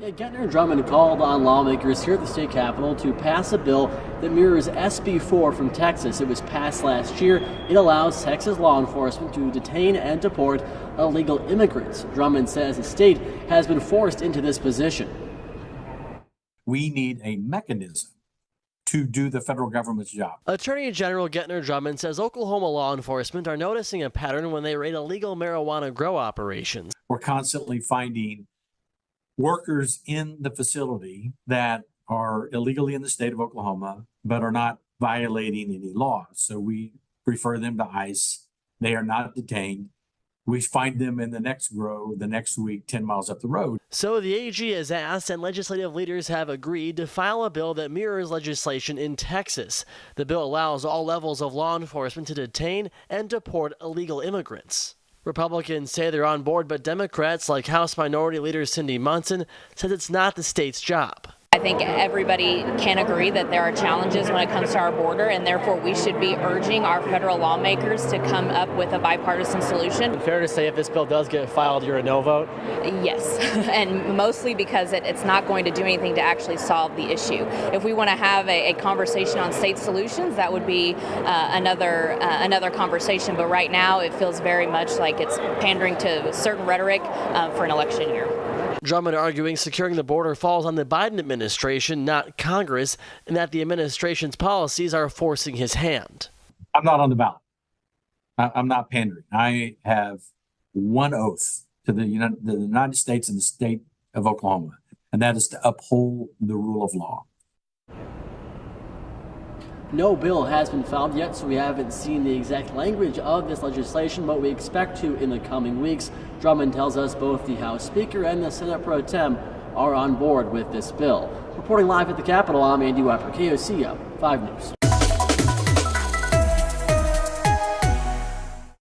Yeah, Gettner Drummond called on lawmakers here at the state capitol to pass a bill that mirrors SB 4 from Texas. It was passed last year. It allows Texas law enforcement to detain and deport illegal immigrants. Drummond says the state has been forced into this position. We need a mechanism to do the federal government's job. Attorney General Gettner Drummond says Oklahoma law enforcement are noticing a pattern when they raid illegal marijuana grow operations. We're constantly finding workers in the facility that are illegally in the state of Oklahoma, but are not violating any laws. So we refer them to ICE. They are not detained. We find them in the next grow the next week, 10 miles up the road. So the AG has asked, and legislative leaders have agreed, to file a bill that mirrors legislation in Texas. The bill allows all levels of law enforcement to detain and deport illegal immigrants. Republicans say they're on board, but Democrats, like House Minority Leader Cindy Munson, says it's not the state's job. I think everybody can agree that there are challenges when it comes to our border, and therefore we should be urging our federal lawmakers to come up with a bipartisan solution. Fair to say if this bill does get filed, you're a no vote? Yes, and mostly because it's not going to do anything to actually solve the issue. If we want to have a conversation on state solutions, that would be another conversation. But right now it feels very much like it's pandering to certain rhetoric for an election year. Drummond arguing securing the border falls on the Biden administration, not Congress, and that the administration's policies are forcing his hand. I'm not on the ballot. I'm not pandering. I have one oath to the United States and the state of Oklahoma, and that is to uphold the rule of law. No bill has been filed yet, so we haven't seen the exact language of this legislation, but we expect to in the coming weeks. Drummond tells us both the House Speaker and the Senate Pro Tem are on board with this bill. Reporting live at the Capitol, I'm Andy Wepper, KOCO 5 News.